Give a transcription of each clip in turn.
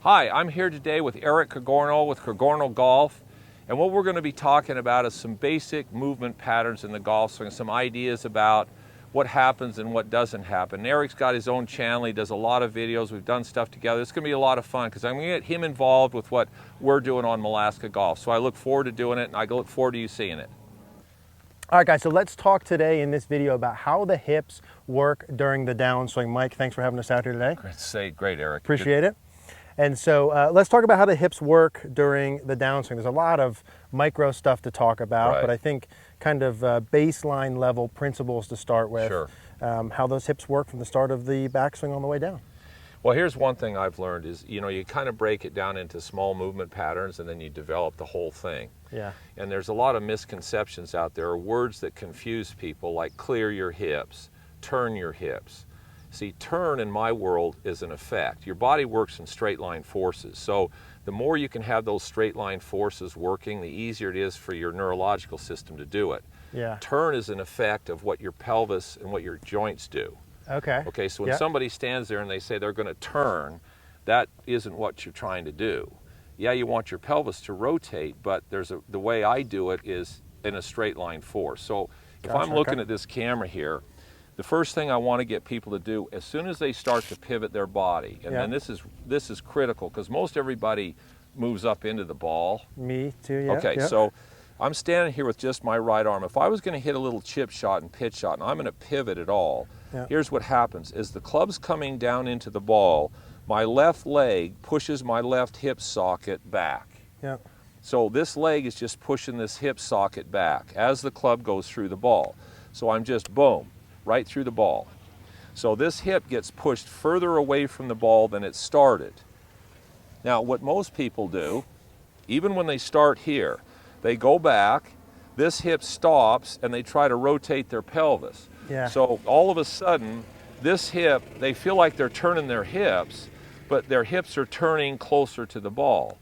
Hi, I'm here today with Eric Cogorno with Cogorno Golf, and what we're going to be talking about is some basic movement patterns in the golf swing, some ideas about what happens and what doesn't happen. And Eric's got his own channel, he does a lot of videos, we've done stuff together. It's going to be a lot of fun because I'm going to get him involved with what we're doing on Malaska Golf. So I look forward to doing it, and I look forward to you seeing it. All right, guys, so let's talk today in this video about how the hips work during the downswing. Mike, thanks for having us out here today. Great, Eric. Appreciate it. And so let's talk about how the hips work during the downswing. There's a lot of micro stuff to talk about, but I think kind of baseline level principles to start with. Sure. How those hips work from the start of the backswing on the way down. Well, here's one thing I've learned is, you kind of break it down into small movement patterns and then you develop the whole thing. Yeah. And there's a lot of misconceptions out there, or words that confuse people, like clear your hips, turn your hips. See, turn in my world is an effect. Your body works in straight line forces. So the more you can have those straight line forces working, the easier it is for your neurological system to do it. Yeah. Turn is an effect of what your pelvis and what your joints do. Okay. Okay, so when somebody stands there and they say they're going to turn, that isn't what you're trying to do. Yeah, you want your pelvis to rotate, but the way I do it is in a straight line force. So if I'm looking at this camera here, the first thing I want to get people to do, as soon as they start to pivot their body, and then this is critical because most everybody moves up into the ball. Me too, yeah. Okay, so I'm standing here with just my right arm. If I was going to hit a little chip shot and pitch shot, and I'm going to pivot at all, here's what happens. As the club's coming down into the ball, my left leg pushes my left hip socket back. Yeah. So this leg is just pushing this hip socket back as the club goes through the ball. So I'm just, boom, right through the ball. So this hip gets pushed further away from the ball than it started. Now, what most people do, even when they start here, they go back, this hip stops, and they try to rotate their pelvis. Yeah. So all of a sudden, this hip, they feel like they're turning their hips, but their hips are turning closer to the ball.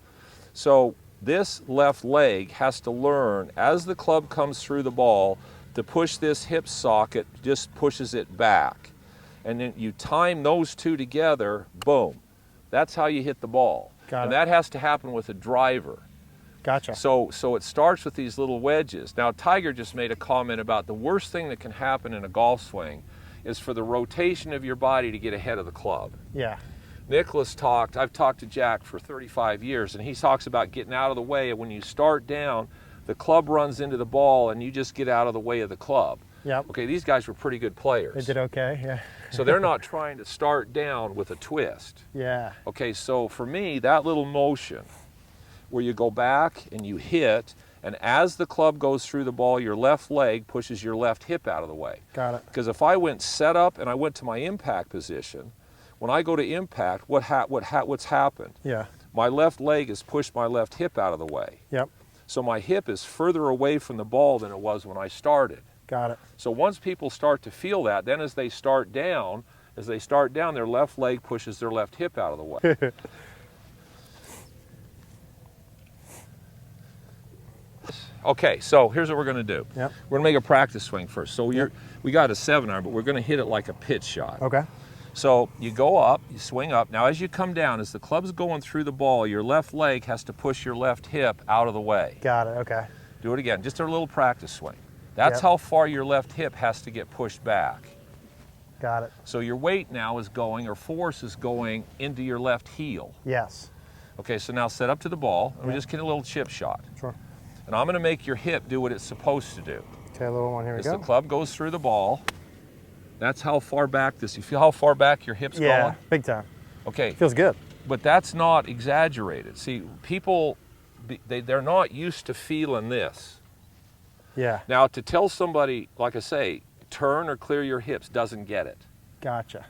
So this left leg has to learn, as the club comes through the ball, to push this hip socket, just pushes it back. And then you time those two together, boom. That's how you hit the ball. And that has to happen with a driver. Gotcha. So it starts with these little wedges. Now, Tiger just made a comment about the worst thing that can happen in a golf swing is for the rotation of your body to get ahead of the club. Yeah. I've talked to Jack for 35 years, and he talks about getting out of the way. When you start down, the club runs into the ball, and you just get out of the way of the club. Yep. Okay, these guys were pretty good players. They did okay, yeah. So they're not trying to start down with a twist. Yeah. Okay, so for me, that little motion where you go back and you hit, and as the club goes through the ball, your left leg pushes your left hip out of the way. Got it. Because if I went set up and I went to my impact position, when I go to impact, what's happened? Yeah. My left leg has pushed my left hip out of the way. Yep. So my hip is further away from the ball than it was when I started. Got it. So once people start to feel that, then as they start down, their left leg pushes their left hip out of the way. Okay, so here's what we're going to do. Yep. We're going to make a practice swing first. So we got a 7-iron, but we're going to hit it like a pitch shot. Okay. So you go up, you swing up. Now as you come down, as the club's going through the ball, your left leg has to push your left hip out of the way. Got it, okay. Do it again, just a little practice swing. That's how far your left hip has to get pushed back. Got it. So your weight now is going, or force is going into your left heel. Yes. Okay, so now set up to the ball, and we just get a little chip shot. Sure. And I'm going to make your hip do what it's supposed to do. Okay, a little one, here we go. As the club goes through the ball, that's how far back you feel how far back your hip's going? Yeah, big time. Okay. Feels good. But that's not exaggerated. See, people, they're not used to feeling this. Yeah. Now, to tell somebody, like I say, turn or clear your hips doesn't get it. Gotcha.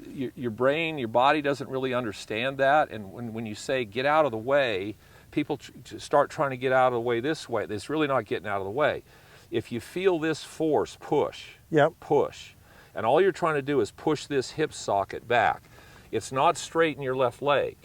Your brain, your body doesn't really understand that. And when you say get out of the way, people start trying to get out of the way this way. It's really not getting out of the way. If you feel this force, push, push. And all you're trying to do is push this hip socket back. It's not straighten your left leg.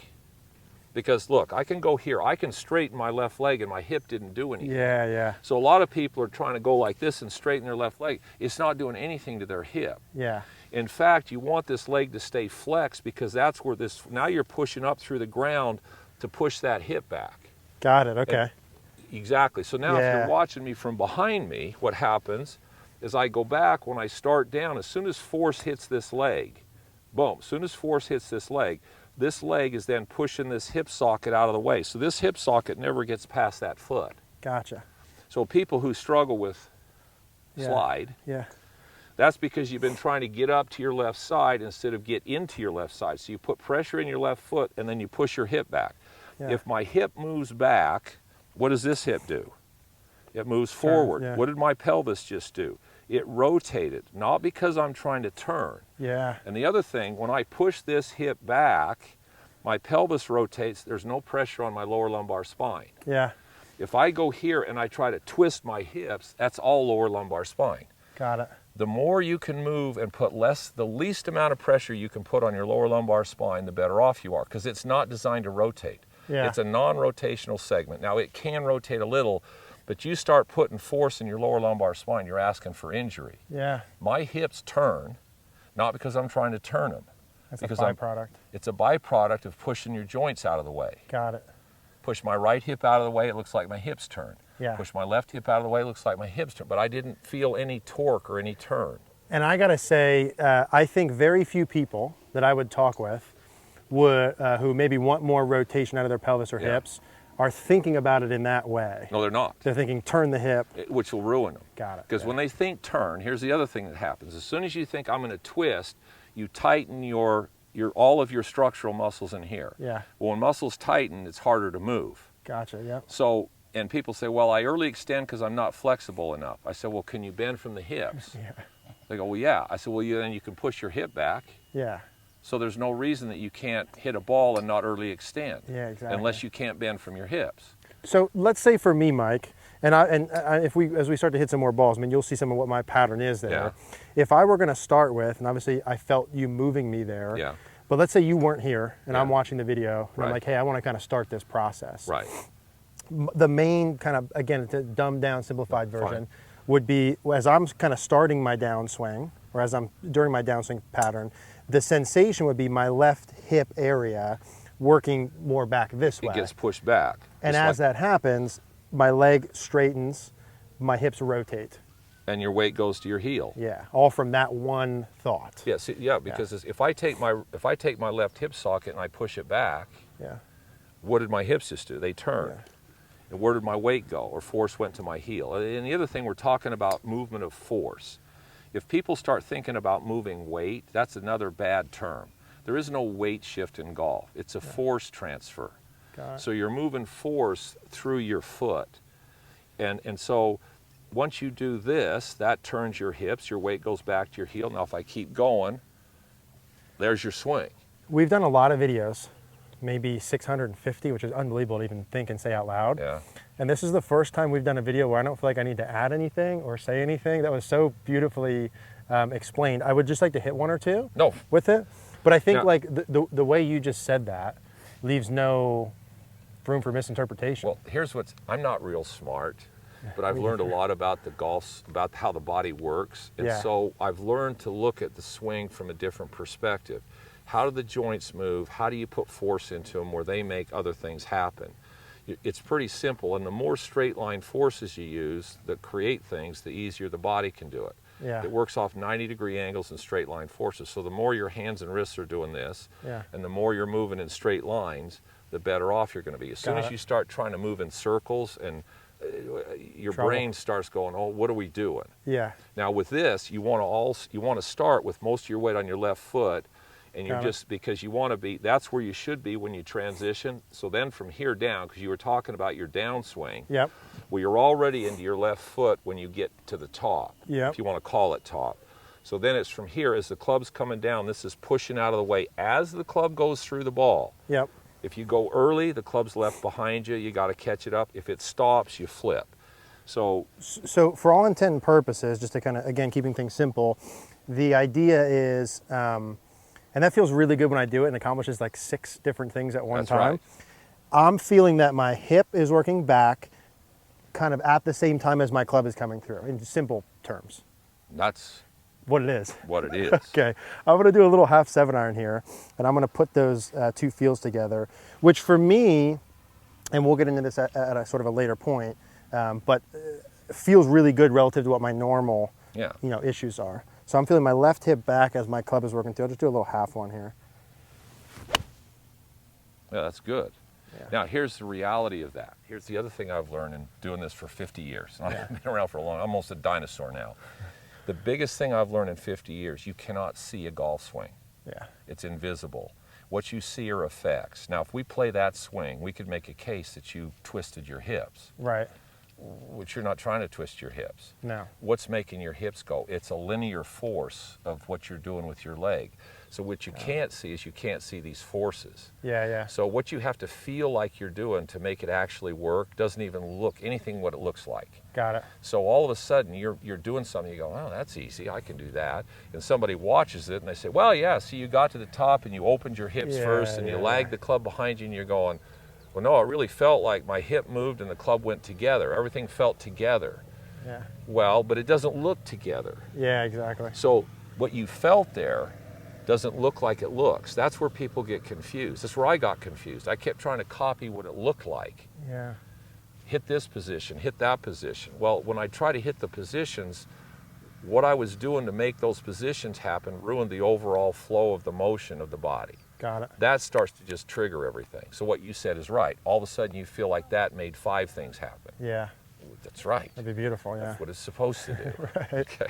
Because look, I can go here, I can straighten my left leg and my hip didn't do anything. Yeah, yeah. So a lot of people are trying to go like this and straighten their left leg. It's not doing anything to their hip. Yeah. In fact, you want this leg to stay flexed because that's where this, now you're pushing up through the ground to push that hip back. Got it, okay. Exactly. So now if you're watching me from behind me, what happens is I go back when I start down, as soon as force hits this leg, boom, as soon as force hits this leg is then pushing this hip socket out of the way. So this hip socket never gets past that foot. Gotcha. So people who struggle with slide, that's because you've been trying to get up to your left side instead of get into your left side. So you put pressure in your left foot and then you push your hip back. Yeah. If my hip moves back, what does this hip do? It moves forward. Yeah. What did my pelvis just do? It rotated, not because I'm trying to turn. Yeah. And the other thing, when I push this hip back, my pelvis rotates, there's no pressure on my lower lumbar spine. Yeah. If I go here and I try to twist my hips, that's all lower lumbar spine. Got it. The more you can move and put the least amount of pressure you can put on your lower lumbar spine, the better off you are, because it's not designed to rotate. Yeah. It's a non-rotational segment. Now it can rotate a little, but you start putting force in your lower lumbar spine, you're asking for injury. Yeah. My hips turn, not because I'm trying to turn them. That's because a byproduct. It's a byproduct of pushing your joints out of the way. Got it. Push my right hip out of the way, it looks like my hips turn. Yeah. Push my left hip out of the way, it looks like my hips turn. But I didn't feel any torque or any turn. And I gotta say, I think very few people that I would talk with who maybe want more rotation out of their pelvis or hips are thinking about it in that way. No, they're not. They're thinking turn the hip. Which will ruin them. Got it. Because when they think turn, here's the other thing that happens. As soon as you think I'm going to twist, you tighten all of your structural muscles in here. Yeah. Well, when muscles tighten, it's harder to move. Gotcha, yeah. So, and people say, well, I early extend because I'm not flexible enough. I said, well, can you bend from the hips? Yeah. They go, well, yeah. I said, well, then you can push your hip back. Yeah. So there's no reason that you can't hit a ball and not early extend. Yeah, exactly. Unless you can't bend from your hips. So let's say for me, Mike, as we start to hit some more balls, I mean, you'll see some of what my pattern is there. Yeah. If I were going to start with, and obviously I felt you moving me there. Yeah. But let's say you weren't here, and I'm watching the video, and Right. I'm like, hey, I want to kind of start this process. Right. The main kind of, again, it's a dumbed down, simplified version, Fine. would be as I'm kind of starting my downswing, or as I'm during my downswing pattern, the sensation would be my left hip area working more back this way. It gets pushed back. And Just as that happens, my leg straightens, my hips rotate. and your weight goes to your heel. Yeah, all from that one thought. Yeah, see, yeah, because if I take my left hip socket and I push it back, what did my hips just do? They turned. Yeah. And where did my weight go? Or force went to my heel. And the other thing, we're talking about movement of force. If people start thinking about moving weight, that's another bad term. There is no weight shift in golf. It's a force transfer. So you're moving force through your foot. And so once you do this, that turns your hips, your weight goes back to your heel. Now if I keep going, there's your swing. We've done a lot of videos, maybe 650, which is unbelievable to even think and say out loud. Yeah. And this is the first time we've done a video where I don't feel like I need to add anything or say anything. That was so beautifully explained. I would just like to hit one or two with it. But I think like the way you just said that leaves no room for misinterpretation. Well, here's I'm not real smart, but I've learned a lot about about how the body works. And so I've learned to look at the swing from a different perspective. How do the joints move? How do you put force into them where they make other things happen? It's pretty simple, and the more straight line forces you use that create things, the easier the body can do it. Yeah. It works off 90-degree angles and straight line forces. So the more your hands and wrists are doing this, and the more you're moving in straight lines, the better off you're going to be. As soon as you start trying to move in circles, and your brain starts going, "Oh, what are we doing?" Yeah. Now with this, you want to start with most of your weight on your left foot, and you're because you want to be. That's where you should be when you transition. So then from here down, because you were talking about your downswing. Yep. Well, you're already into your left foot when you get to the top. Yep. If you want to call it top. So then it's from here as the club's coming down. This is pushing out of the way as the club goes through the ball. Yep. If you go early, the club's left behind you. You got to catch it up. If it stops, you flip. So for all intent and purposes, just to kind of, again, keeping things simple, the idea is, and that feels really good when I do it and accomplishes like 6 different things at one time. I'm feeling that my hip is working back kind of at the same time as my club is coming through, in simple terms. That's what it is. What it is. Okay, I'm gonna do a little half 7-iron here, and I'm gonna put those two feels together, which for me, and we'll get into this at a sort of a later point, but feels really good relative to what my normal issues are. So I'm feeling my left hip back as my club is working through. I'll just do a little half one here. Yeah, that's good. Yeah. Now, here's the reality of that. Here's the other thing I've learned in doing this for 50 years. I've been around for a long, I'm almost a dinosaur now. The biggest thing I've learned in 50 years, you cannot see a golf swing. Yeah. It's invisible. What you see are effects. Now, if we play that swing, we could make a case that you twisted your hips. Right. Which you're not trying to twist your hips. No. What's making your hips go? It's a linear force of what you're doing with your leg. So what you can't see is you can't see these forces. Yeah, yeah. So what you have to feel like you're doing to make it actually work doesn't even look anything what it looks like. Got it. So all of a sudden you're doing something, you go, oh, that's easy, I can do that. And somebody watches it and they say, well, yeah, see, you got to the top and you opened your hips first and you lagged the club behind you and you're going, well, no, it really felt like my hip moved and the club went together. Everything felt together. Yeah. Well, but it doesn't look together. Yeah, exactly. So what you felt there doesn't look like it looks. That's where people get confused. That's where I got confused. I kept trying to copy what it looked like. Yeah. Hit this position, hit that position. Well, when I try to hit the positions, what I was doing to make those positions happen ruined the overall flow of the motion of the body. Got it. That starts to just trigger everything. So what you said is right. All of a sudden you feel like that made 5 things happen. Yeah. That's right. That'd be beautiful, yeah. That's what it's supposed to do. Right. Okay.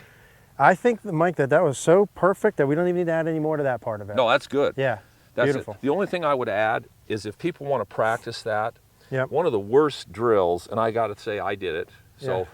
I think, Mike, that was so perfect that we don't even need to add any more to that part of it. No, that's good. Yeah, that's beautiful. It. The only thing I would add is if people want to practice that, yep. One of the worst drills, and I got to say I did it, so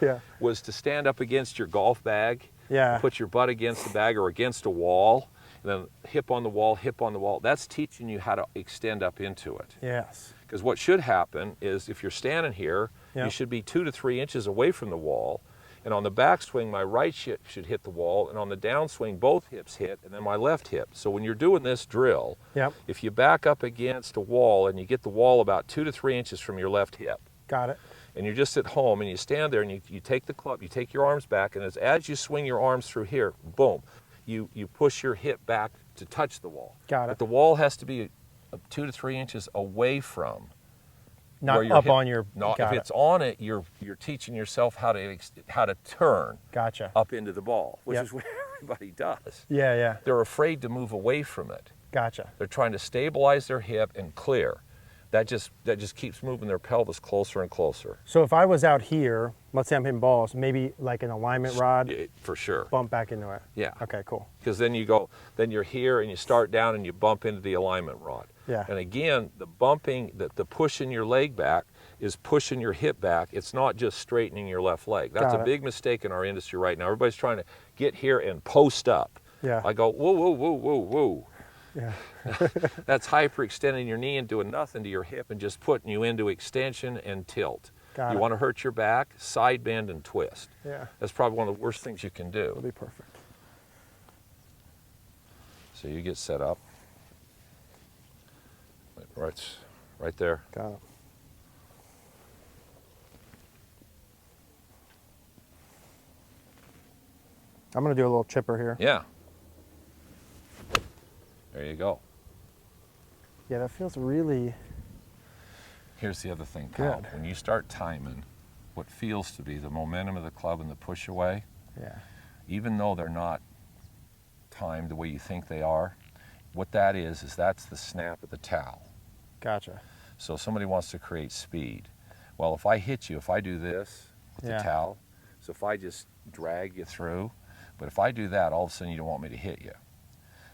yeah. was to stand up against your golf bag, yeah. put your butt against the bag or against a wall, and then hip on the wall, hip on the wall. That's teaching you how to extend up into it. Yes. Because what should happen is if you're standing here, you should be 2 to 3 inches away from the wall. And on the backswing, my right hip should hit the wall, and on the downswing, both hips hit, and then my left hip. So when you're doing this drill, if you back up against a wall and you get the wall about 2 to 3 inches from your left hip. Got it. And you're just at home, and you stand there, and you take the club, you take your arms back, and as you swing your arms through here, boom, you push your hip back to touch the wall. Got it. But the wall has to be 2 to 3 inches away from. Not up on your. No, if it's on it, you're teaching yourself how to turn. Gotcha. Up into the ball, which is what everybody does. Yeah, yeah. They're afraid to move away from it. Gotcha. They're trying to stabilize their hip and clear. That just keeps moving their pelvis closer and closer. So if I was out here, let's say I'm hitting balls, maybe like an alignment rod. For sure. Bump back into it. Yeah. Okay, cool. Because then you're here and you start down and you bump into the alignment rod. Yeah. And again, the bumping, the pushing your leg back is pushing your hip back. It's not just straightening your left leg. That's a big mistake in our industry right now. Everybody's trying to get here and post up. Yeah. I go, whoa, whoa, whoa, whoa, whoa. Yeah. That's hyperextending your knee and doing nothing to your hip and just putting you into extension and tilt. You want to hurt your back, side bend and twist. Yeah. That's probably one of the worst things you can do. That'll be perfect. So you get set up. Right there. Got it. I'm going to do a little chipper here. Yeah. There you go. Yeah, that feels really... Here's the other thing, pal. Good. When you start timing what feels to be the momentum of the club and the push away, even though they're not timed the way you think they are, what that is that's the snap of the towel. Gotcha. So somebody wants to create speed. Well, if I hit you, if I do this with the towel, so if I just drag you through, but if I do that, all of a sudden you don't want me to hit you.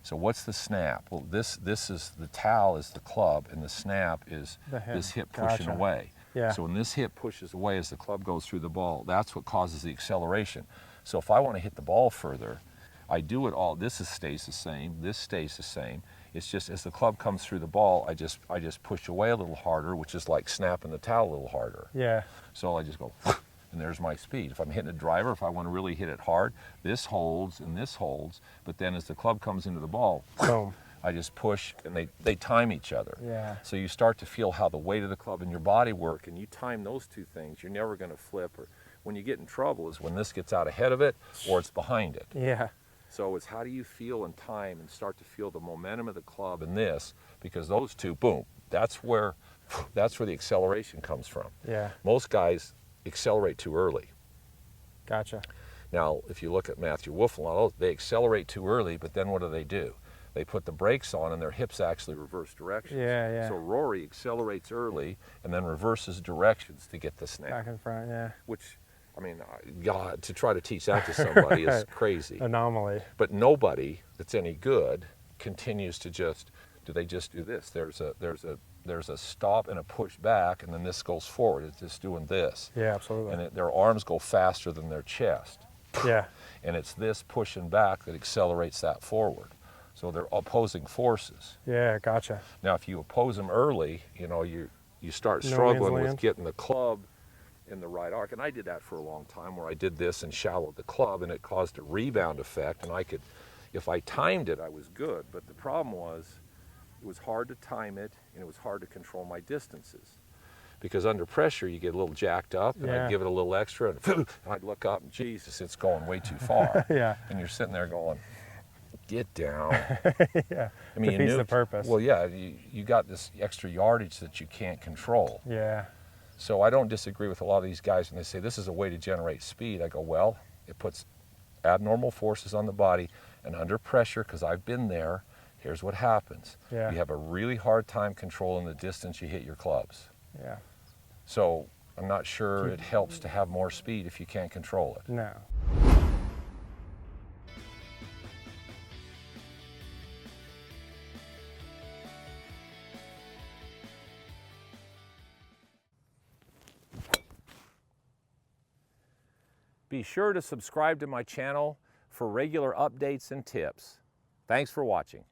So what's the snap? Well, this is the towel is the club, and the snap is this hip pushing away. Yeah. So when this hip pushes away as the club goes through the ball, that's what causes the acceleration. So if I want to hit the ball further, I do it all. This stays the same. This stays the same. It's just as the club comes through the ball, I just push away a little harder, which is like snapping the towel a little harder. Yeah. So I just go, and there's my speed. If I'm hitting a driver, if I want to really hit it hard, this holds and this holds, but then as the club comes into the ball, boom. I just push, and they time each other. Yeah. So you start to feel how the weight of the club and your body work, and you time those two things. You're never going to flip. Or when you get in trouble is when this gets out ahead of it or it's behind it. Yeah. So it's how do you feel in time and start to feel the momentum of the club in this, because those two, boom, that's where the acceleration comes from. Yeah. Most guys accelerate too early. Gotcha. Now, if you look at Matthew Wolf and all those, they accelerate too early, but then what do? They put the brakes on and their hips actually reverse directions. Yeah, yeah. So Rory accelerates early and then reverses directions to get the snap. Back in front, yeah. Which, I mean, God, to try to teach that to somebody is crazy. Anomaly. But nobody that's any good continues to they just do this. There's a stop and a push back, and then this goes forward. It's just doing this. Yeah, absolutely. And their arms go faster than their chest. Yeah. And it's this pushing back that accelerates that forward. So they're opposing forces. Yeah, gotcha. Now, if you oppose them early, you start struggling with getting the club in the right arc. And I did that for a long time, where I did this and shallowed the club, and it caused a rebound effect. And if I timed it, I was good. But the problem was, it was hard to time it, and it was hard to control my distances. Because under pressure, you get a little jacked up, and I'd give it a little extra, and I'd look up, and Jesus, it's going way too far. Yeah. And you're sitting there going, get down. Yeah. I mean, defeats the purpose. Well, yeah, you got this extra yardage that you can't control. Yeah. So I don't disagree with a lot of these guys when they say this is a way to generate speed. I go, well, it puts abnormal forces on the body, and under pressure, because I've been there, here's what happens. Yeah. You have a really hard time controlling the distance you hit your clubs. Yeah. So I'm not sure it helps to have more speed if you can't control it. No. Be sure to subscribe to my channel for regular updates and tips. Thanks for watching.